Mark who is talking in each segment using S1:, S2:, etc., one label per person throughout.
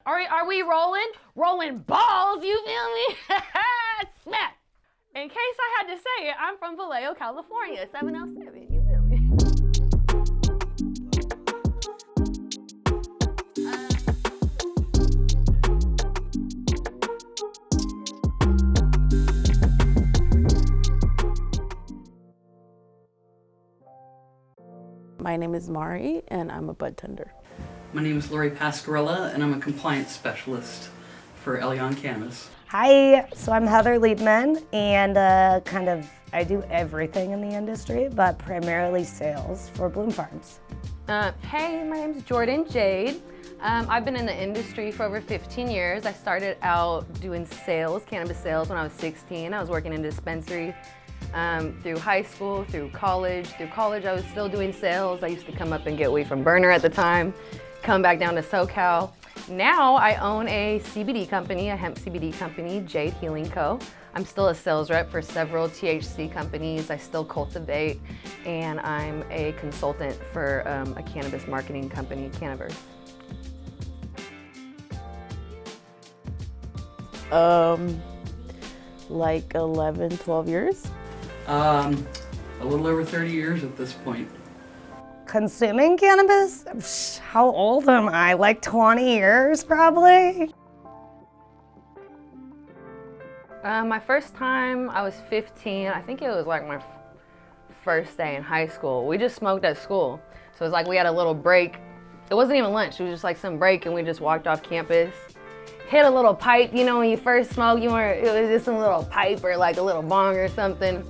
S1: Are we rolling? Rolling balls, you feel me? Smack. In case I had to say it, I'm from Vallejo, California, 707, you feel me?
S2: My name is Mari, and I'm a bud tender.
S3: My name is Lori Pascarella, and I'm a compliance specialist for Cannabis.
S4: Hi, so I'm Heather Liebman, and I do everything in the industry, but primarily sales for Bloom Farms.
S1: Hey, my name's Jourdan Jade. I've been in the industry for over 15 years. I started out doing sales, cannabis sales, when I was 16. I was working in a dispensary through high school, through college. Through college, I was still doing sales. I used to come up and get weed from Burner at the time, come back down to SoCal. Now I own a CBD company, a hemp CBD company, Jade Healing Co. I'm still a sales rep for several THC companies. I still cultivate, and I'm a consultant for a cannabis marketing company, Cannabis.
S2: Like 11, 12 years.
S3: A little over 30 years at this point.
S4: Consuming cannabis? How old am I? Like 20 years, probably?
S1: My first time, I was 15. I think it was like my first day in high school. We just smoked at school. So it was like we had a little break. It wasn't even lunch. It was just like some break, and we just walked off campus. Hit a little pipe, you know, when you first smoke, it was just a little pipe or like a little bong or something.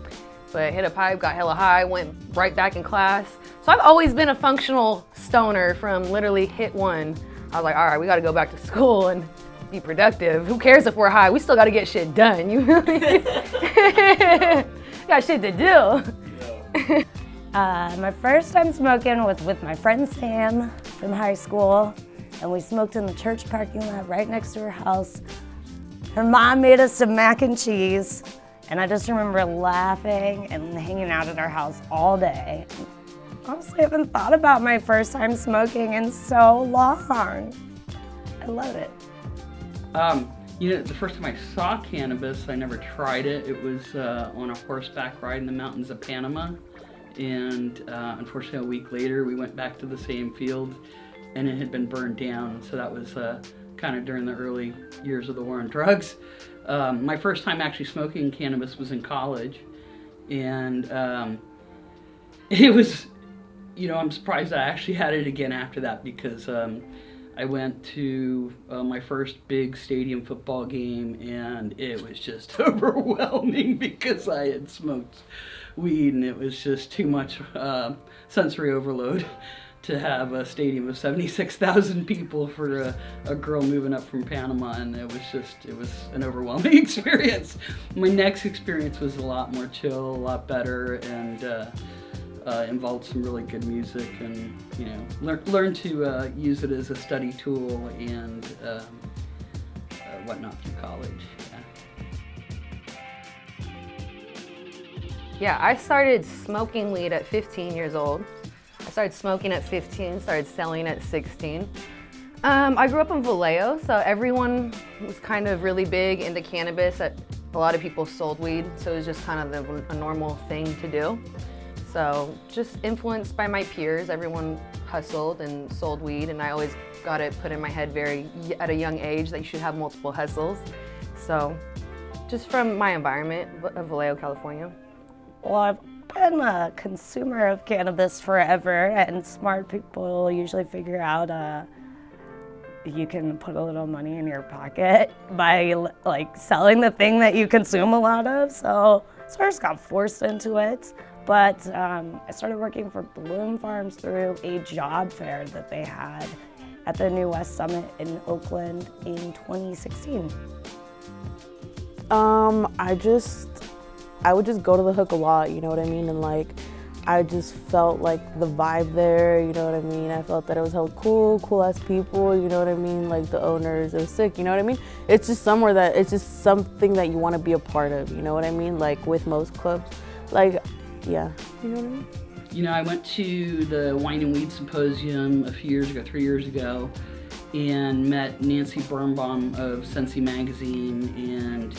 S1: But hit a pipe, got hella high, went right back in class. So I've always been a functional stoner from literally hit one. I was like, all right, we gotta go back to school and be productive. Who cares if we're high? We still gotta get shit done, you really? Got shit to do.
S4: My first time smoking was with my friend Sam from high school, and we smoked in the church parking lot right next to her house. Her mom made us some mac and cheese, and I just remember laughing and hanging out at our house all day. Honestly, I haven't thought about my first time smoking in so long. I love it.
S3: The first time I saw cannabis, I never tried it. It was on a horseback ride in the mountains of Panama. And unfortunately, a week later, we went back to the same field, and it had been burned down. So that was kind of during the early years of the war on drugs. My first time actually smoking cannabis was in college, and it was, I'm surprised I actually had it again after that, because I went to my first big stadium football game, and it was just overwhelming because I had smoked weed, and it was just too much sensory overload to have a stadium of 76,000 people for a girl moving up from Panama, and it was an overwhelming experience. My next experience was a lot more chill, a lot better, and involved some really good music, and learn to use it as a study tool and whatnot through college.
S1: Yeah, I started smoking weed at 15 years old. I started smoking at 15, started selling at 16. I grew up in Vallejo, so everyone was kind of really big into cannabis. A lot of people sold weed, so it was just kind of a normal thing to do. So just influenced by my peers, everyone hustled and sold weed, and I always got it put in my head at a young age that you should have multiple hustles. So just from my environment of Vallejo, California.
S4: Well, I've been a consumer of cannabis forever, and smart people usually figure out you can put a little money in your pocket by selling the thing that you consume a lot of. So I just got forced into it. But I started working for Bloom Farms through a job fair that they had at the New West Summit in Oakland in 2016.
S2: I would just go to the hook a lot, you know what I mean? And I just felt like the vibe there, you know what I mean? I felt that it was hella cool ass people, you know what I mean? Like the owners, it was sick, you know what I mean? It's just it's just something that you want to be a part of, you know what I mean? Like with most clubs, yeah, you know what I mean?
S3: I went to the Wine and Weed Symposium a few years ago, 3 years ago, and met Nancy Birnbaum of Sensi Magazine, and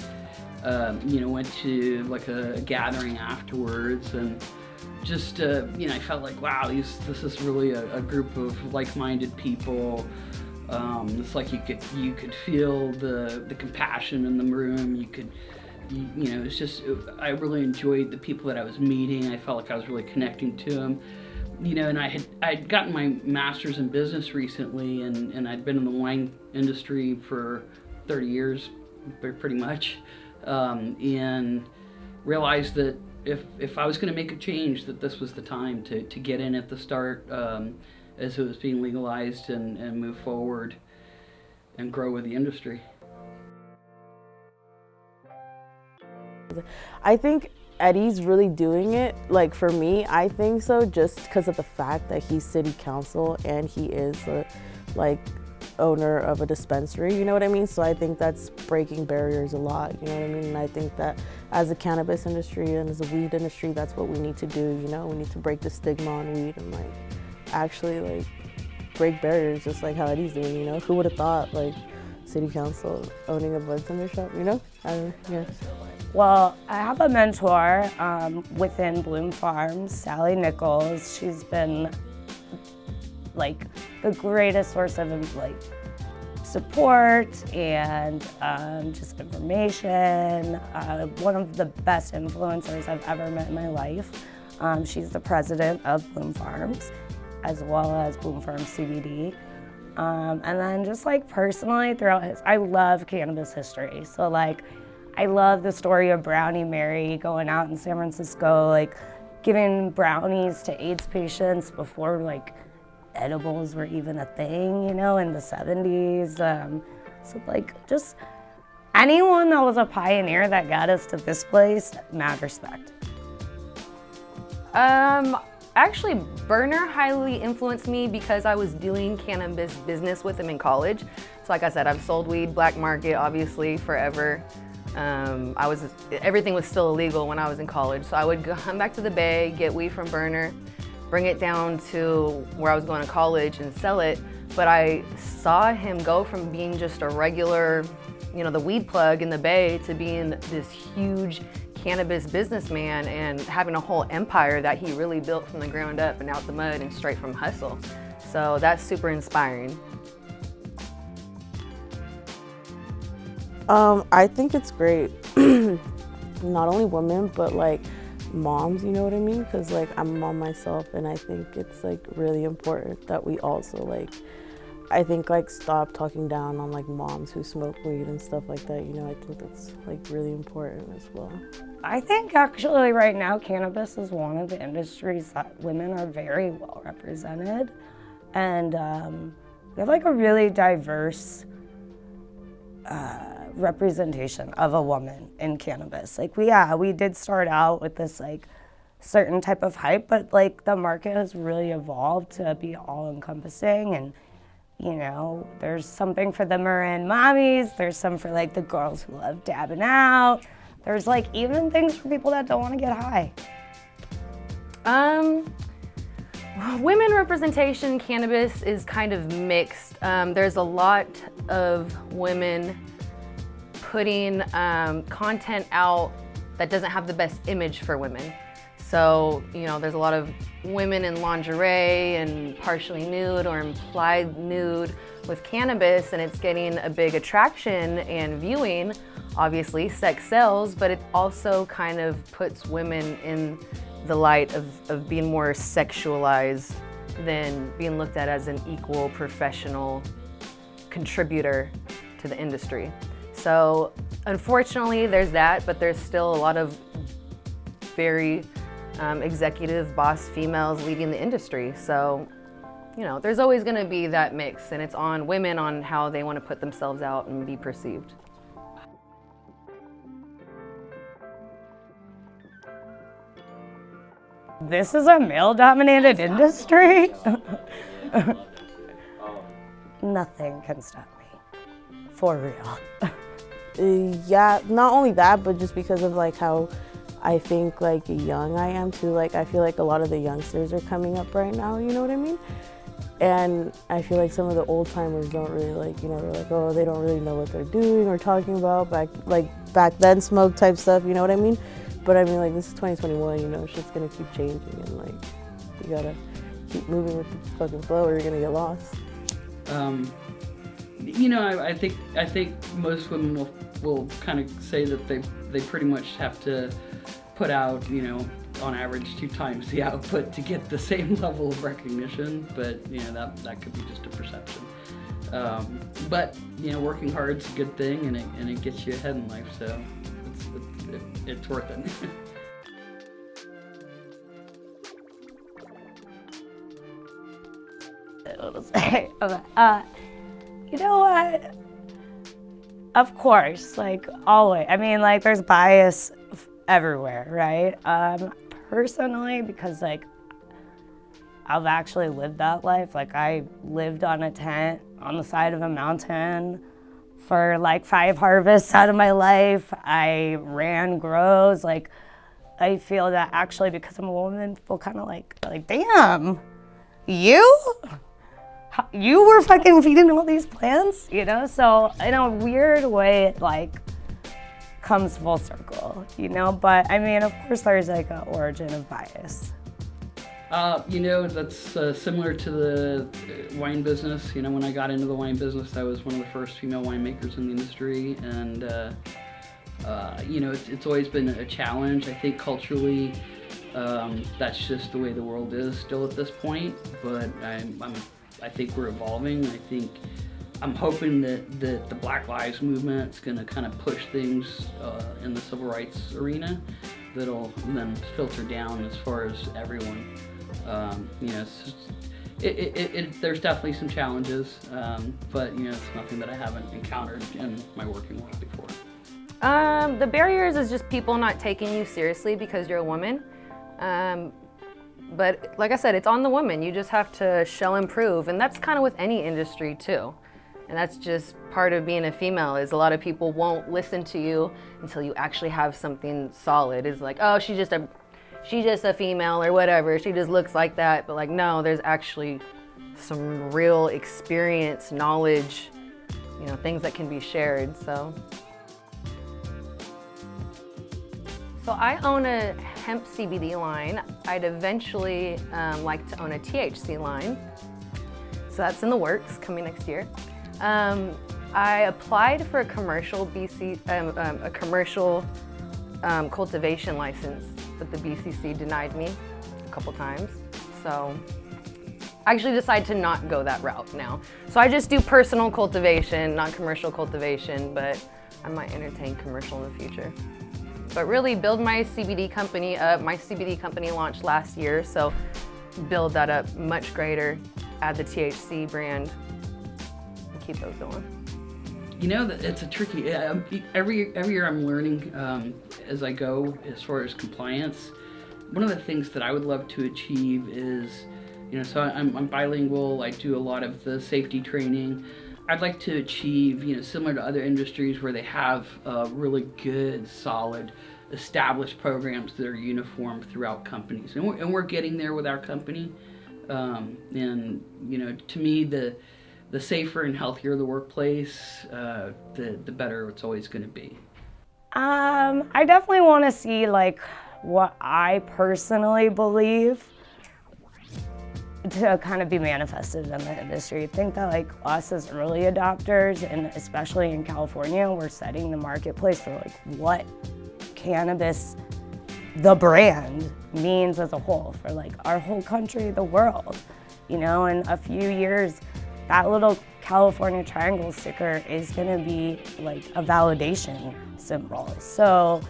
S3: went to like a gathering afterwards, and just I felt like, wow, this is really a group of like-minded people. It's like you could feel the compassion in the room. It's just, I really enjoyed the people that I was meeting. I felt like I was really connecting to them. And I'd gotten my master's in business recently, and I'd been in the wine industry for 30 years, pretty much, and realized that if I was going to make a change, that this was the time to get in at the start, as it was being legalized, and move forward and grow with the industry.
S2: I think Eddie's really doing it. Like for me, I think so, just because of the fact that he's city council and he is owner of a dispensary, you know what I mean? So I think that's breaking barriers a lot, you know what I mean? And I think that as a cannabis industry and as a weed industry, that's what we need to do, we need to break the stigma on weed and actually break barriers, just like how Eddie's doing, Who would have thought, city council owning a bartender shop, yeah.
S4: Well, I have a mentor within Bloom Farms, Sally Nichols. She's been the greatest source of support and just information. One of the best influencers I've ever met in my life. She's the president of Bloom Farms, as well as Bloom Farms CBD. And then just personally throughout I love cannabis history. So I love the story of Brownie Mary going out in San Francisco, giving brownies to AIDS patients before edibles were even a thing, in the 70s. So just anyone that was a pioneer that got us to this place, mad respect.
S1: Actually, Berner highly influenced me because I was doing cannabis business with him in college. So like I said, I've sold weed, black market, obviously, forever. Everything was still illegal when I was in college. So I would come back to the Bay, get weed from Berner, bring it down to where I was going to college and sell it. But I saw him go from being just a regular, the weed plug in the Bay to being this huge cannabis businessman and having a whole empire that he really built from the ground up and out the mud and straight from hustle. So that's super inspiring.
S2: I think it's great. Not only women, but moms, you know what I mean? Because I'm a mom myself, and I think it's really important that we also I think stop talking down on moms who smoke weed and stuff like that. I think that's really important as well.
S4: I think actually right now cannabis is one of the industries that women are very well represented, and we have a really diverse representation of a woman in cannabis. We did start out with this certain type of hype, but the market has really evolved to be all encompassing, and there's something for the Marin mommies, there's some for the girls who love dabbing out, there's even things for people that don't want to get high.
S1: Women representation in cannabis is kind of mixed. There's a lot of women putting content out that doesn't have the best image for women. So, there's a lot of women in lingerie and partially nude or implied nude with cannabis, and it's getting a big attraction and viewing. Obviously, sex sells, but it also kind of puts women in the light of being more sexualized than being looked at as an equal professional contributor to the industry. So unfortunately there's that, but there's still a lot of very executive boss females leading the industry. So, there's always gonna be that mix, and it's on women on how they wanna put themselves out and be perceived.
S4: This is a male-dominated industry? Nothing can stop me, for real.
S2: Yeah, not only that, but just because of how I think young I am too. I feel a lot of the youngsters are coming up right now, you know what I mean? And I feel like some of the old timers don't really like, you know, they're like, oh, they don't really know what they're doing or talking about back then smoke type stuff, you know what I mean? But I mean, like, this is 2021, you know, shit's gonna keep changing, and like, you gotta keep moving with the fucking flow or you're gonna get lost.
S3: You know, I think most women will kind of say that they pretty much have to put out, you know, on average 2 times the output to get the same level of recognition, but you know, that could be just a perception. But you know, working hard is a good thing, and it gets you ahead in life, so it's worth it.
S4: You know what? Of course, like always. I mean, like there's bias everywhere, right? Personally, because like I've actually lived that life. Like I lived on a tent on the side of a mountain for like 5 harvests out of my life. I ran grows. Like I feel that actually because I'm a woman, people kind of like, damn, you were fucking feeding all these plants, you know? So in a weird way, it like comes full circle, you know? But I mean, of course there's like an origin of bias.
S3: You know, that's similar to the wine business. You know, when I got into the wine business, I was one of the first female winemakers in the industry, and you know, it's always been a challenge. I think culturally, that's just the way the world is still at this point. But I think we're evolving. I'm hoping that the Black Lives Movement is going to kind of push things in the civil rights arena that'll then filter down as far as everyone. You know, there's definitely some challenges, but you know, it's nothing that I haven't encountered in my working world before.
S1: The barriers is just people not taking you seriously because you're a woman. But like I said, it's on the woman. You just have to show and prove, and that's kind of with any industry too. And that's just part of being a female, is a lot of people won't listen to you until you actually have something solid. It's like, oh, she's just a female or whatever. She just looks like that. But like, no, there's actually some real experience, knowledge, you know, things that can be shared. So I own a hemp CBD line. I'd eventually like to own a THC line. So that's in the works, coming next year. I applied for a commercial cultivation license, but the BCC denied me a couple times. So I actually decided to not go that route now. So I just do personal cultivation, not commercial cultivation, but I might entertain commercial in the future. But really build my CBD company up. My CBD company launched last year, so build that up much greater, add the THC brand, and keep those going.
S3: You know, that it's a tricky, every year I'm learning as I go as far as compliance. One of the things that I would love to achieve is, you know, so I'm bilingual, I do a lot of the safety training. I'd like to achieve, you know, similar to other industries where they have really good, solid, established programs that are uniform throughout companies. And we're getting there with our company. And, you know, to me, the safer and healthier the workplace, the better it's always going to be.
S4: I definitely want to see, like, what I personally believe to kind of be manifested in the industry. I think that like us as early adopters, and especially in California, we're setting the marketplace for like what cannabis, the brand, means as a whole for like our whole country, the world. You know, in a few years, that little California triangle sticker is gonna be like a validation symbol. So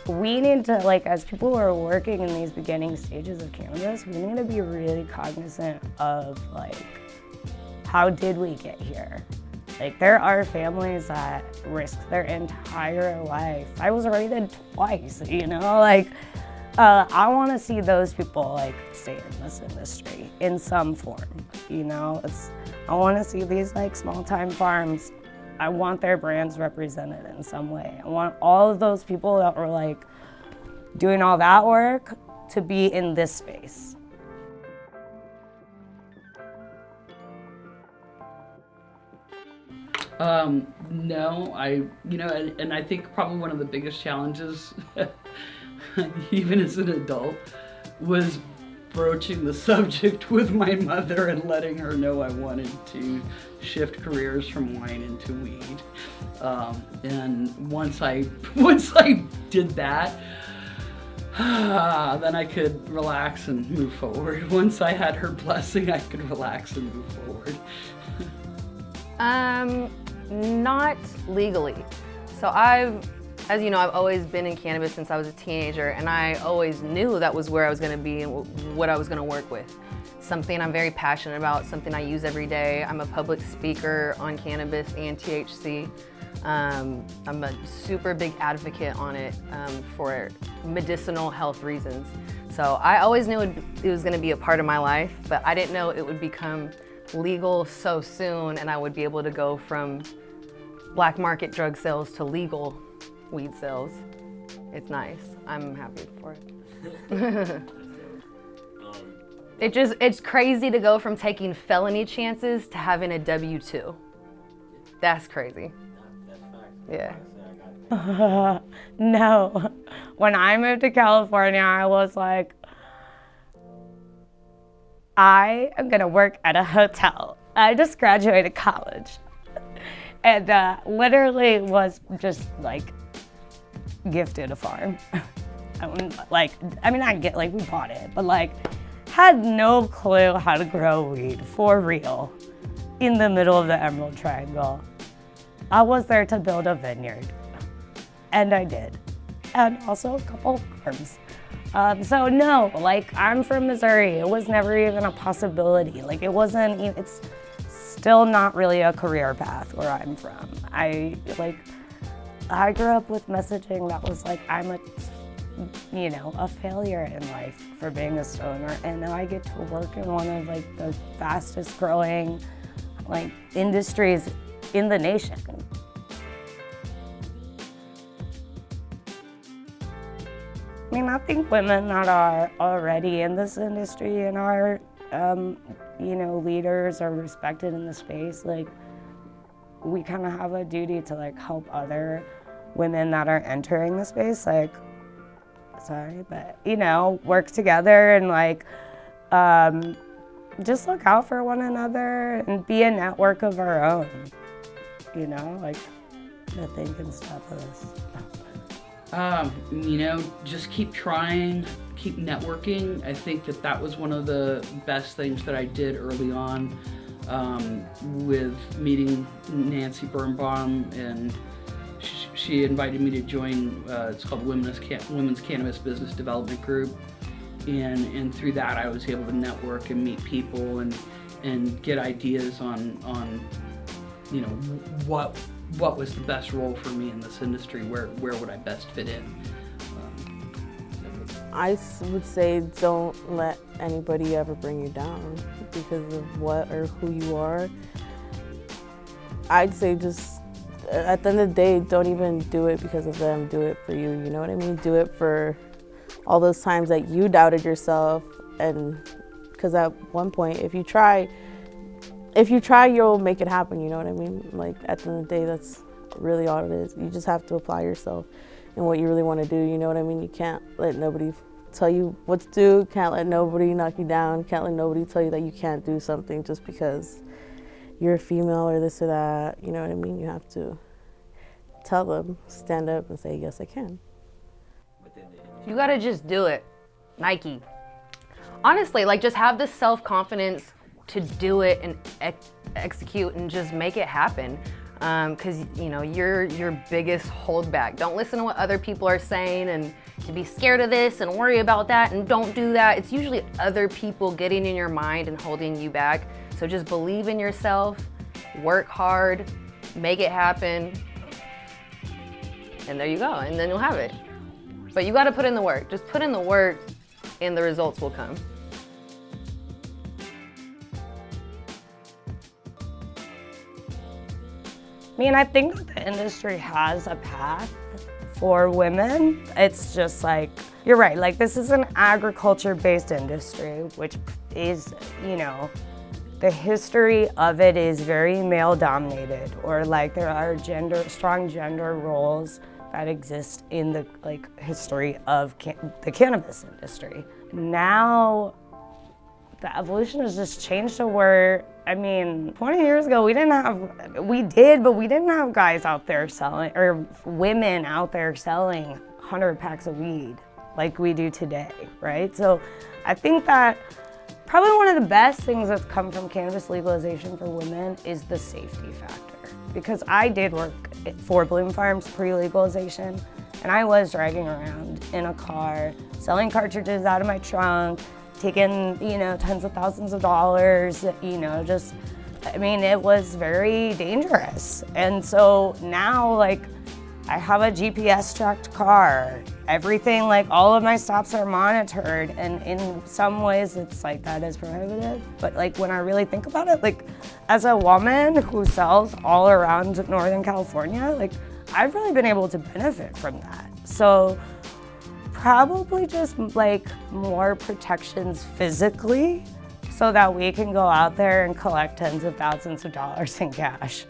S4: we need to, like, as people who are working in these beginning stages of cannabis, we need to be really cognizant of, like, how did we get here? Like, there are families that risk their entire life. I was raided twice, you know? Like, I want to see those people, like, stay in this industry in some form, you know? I want to see these, like, small-time farms. I want their brands represented in some way. I want all of those people that were like doing all that work to be in this space.
S3: No, and I think probably one of the biggest challenges, even as an adult, was broaching the subject with my mother and letting her know I wanted to shift careers from wine into weed. And once I did that, then I could relax and move forward. Once I had her blessing, I could relax and move forward.
S1: Not legally. So as you know, I've always been in cannabis since I was a teenager, and I always knew that was where I was gonna be and what I was gonna work with. Something I'm very passionate about, something I use every day. I'm a public speaker on cannabis and THC. I'm a super big advocate on it for medicinal health reasons. So I always knew it was gonna be a part of my life, but I didn't know it would become legal so soon and I would be able to go from black market drug sales to legal weed sales. It's nice. I'm happy for it. It's crazy to go from taking felony chances to having a W-2. That's crazy. Yeah.
S4: No. When I moved to California, I was like, I am gonna work at a hotel. I just graduated college. And literally was just like gifted a farm. I get like we bought it, but like had no clue how to grow weed for real in the middle of the Emerald Triangle. I was there to build a vineyard, and I did, and also a couple farms. So no, like I'm from Missouri. It was never even a possibility. Like it wasn't. It's still not really a career path where I'm from. I grew up with messaging that was like I'm a failure in life for being a stoner, and now I get to work in one of like the fastest growing like industries in the nation. I mean, I think women that are already in this industry and are, leaders or respected in the space, like, we kind of have a duty to, like, help other women that are entering the space, like, work together and, like, just look out for one another and be a network of our own, nothing can stop us.
S3: Just keep trying, keep networking. I think that was one of the best things that I did early on with meeting Nancy Birnbaum, and she invited me to join, it's called Women's Cannabis Business Development Group. And through that I was able to network and meet people and get ideas on what was the best role for me in this industry, where would I best fit in.
S2: I would say don't let anybody ever bring you down because of what or who you are. I'd say just at the end of the day, don't even do it because of them, do it for you, you know what I mean? Do it for all those times that you doubted yourself, and because at one point, if you try, you'll make it happen, you know what I mean? Like, at the end of the day, that's really all it is. You just have to apply yourself and what you really want to do, you know what I mean? You can't let nobody tell you what to do, can't let nobody knock you down, can't let nobody tell you that you can't do something just because you're a female or this or that, you know what I mean? You have to tell them, stand up and say, yes, I can.
S1: You gotta just do it, Nike. Honestly, like, just have the self-confidence to do it and execute and just make it happen. Because you're your biggest holdback. Don't listen to what other people are saying and to be scared of this and worry about that and don't do that. It's usually other people getting in your mind and holding you back. So just believe in yourself, work hard, make it happen, and there you go, and then you'll have it. But you gotta put in the work. Just put in the work and the results will come.
S4: I mean, I think the industry has a path for women. It's just like, you're right, like this is an agriculture-based industry, which is, the history of it is very male dominated, or like there are strong gender roles that exist in the history of the cannabis industry. Now the evolution has just changed to where, I mean, 20 years ago we did, but we didn't have guys out there selling, or women out there selling 100 packs of weed like we do today, right? So I think that probably one of the best things that's come from cannabis legalization for women is the safety factor. Because I did work for Bloom Farms pre-legalization, and I was dragging around in a car, selling cartridges out of my trunk, taking, tens of thousands of dollars, it was very dangerous. And so now, I have a GPS tracked car. Everything, all of my stops are monitored, and in some ways it's that is prohibitive. But when I really think about it, as a woman who sells all around Northern California, I've really been able to benefit from that. So probably just more protections physically so that we can go out there and collect tens of thousands of dollars in cash.